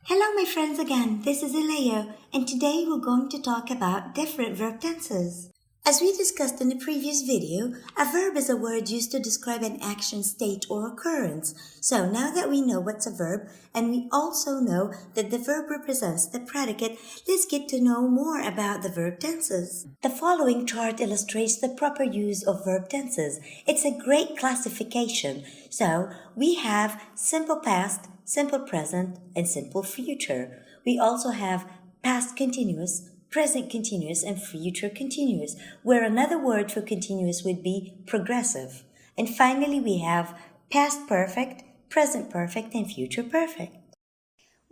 Hello my friends again, this is Eleo and today we're going to talk about different verb tenses. As we discussed in the previous video, a verb is a word used to describe an action, state, or occurrence. So now that we know what's a verb and we also know that the verb represents the predicate, let's get to know more about the verb tenses. The following chart illustrates the proper use of verb tenses. It's a great classification. So we have simple past, simple present, and simple future. We also have past continuous, present continuous, and future continuous, where another word for continuous would be progressive. And finally, we have past perfect, present perfect, and future perfect.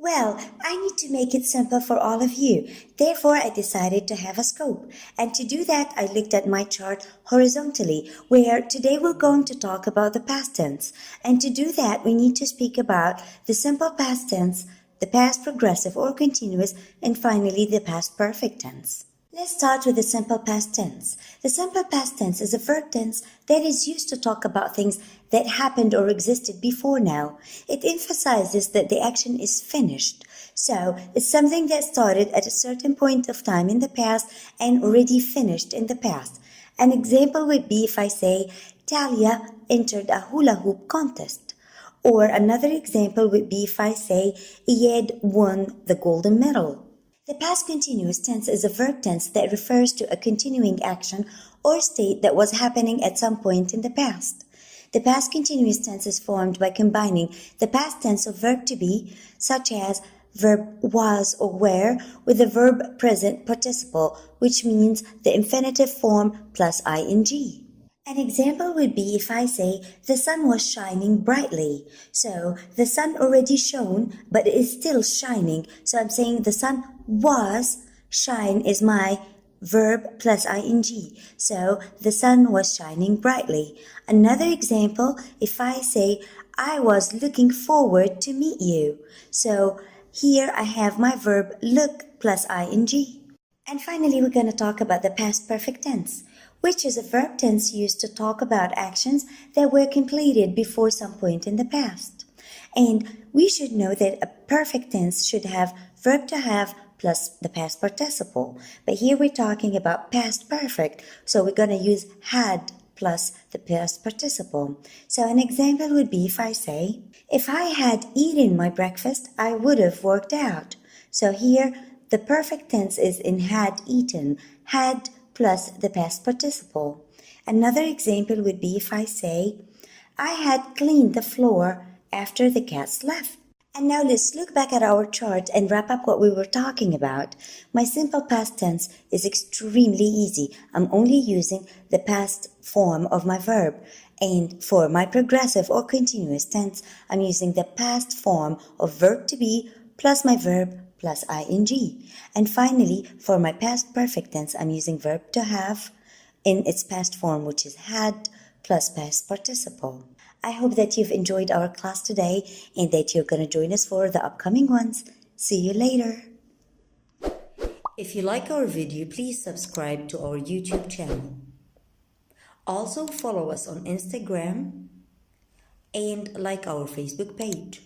Well, I need to make it simple for all of you. Therefore, I decided to have a scope. And to do that, I looked at my chart horizontally, where today we're going to talk about the past tense. And to do that, we need to speak about the simple past tense, the past progressive or continuous, and finally the past perfect tense. Let's start with the simple past tense. The simple past tense is a verb tense that is used to talk about things that happened or existed before now. It emphasizes that the action is finished. So, it's something that started at a certain point of time in the past and already finished in the past. An example would be if I say, Talia entered a hula hoop contest. Or another example would be if I say, Iyed won the golden medal. The past continuous tense is a verb tense that refers to a continuing action or state that was happening at some point in the past. The past continuous tense is formed by combining the past tense of verb to be, such as verb was or were, with the verb present participle, which means the infinitive form plus ing. An example would be if I say, the sun was shining brightly. So, the sun already shone, but it is still shining. So, I'm saying the sun was, shine is my verb plus ing. So, the sun was shining brightly. Another example, if I say, I was looking forward to meet you. So, here I have my verb look plus ing. And finally, we're going to talk about the past perfect tense, which is a verb tense used to talk about actions that were completed before some point in the past. And we should know that a perfect tense should have verb to have plus the past participle. But here we're talking about past perfect, so we're going to use had plus the past participle. So an example would be if I say, if I had eaten my breakfast, I would have worked out. So here, the perfect tense is in had eaten, had plus the past participle. Another example would be if I say, I had cleaned the floor after the cats left. And now let's look back at our chart and wrap up what we were talking about. My simple past tense is extremely easy. I'm only using the past form of my verb. And for my progressive or continuous tense, I'm using the past form of verb to be plus my verb plus ing. And finally, for my past perfect tense, I'm using verb to have in its past form, which is had plus past participle. I hope that you've enjoyed our class today and that you're going to join us for the upcoming ones. See you later. If you like our video, please subscribe to our YouTube channel. Also follow us on Instagram and like our Facebook page.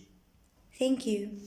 Thank you.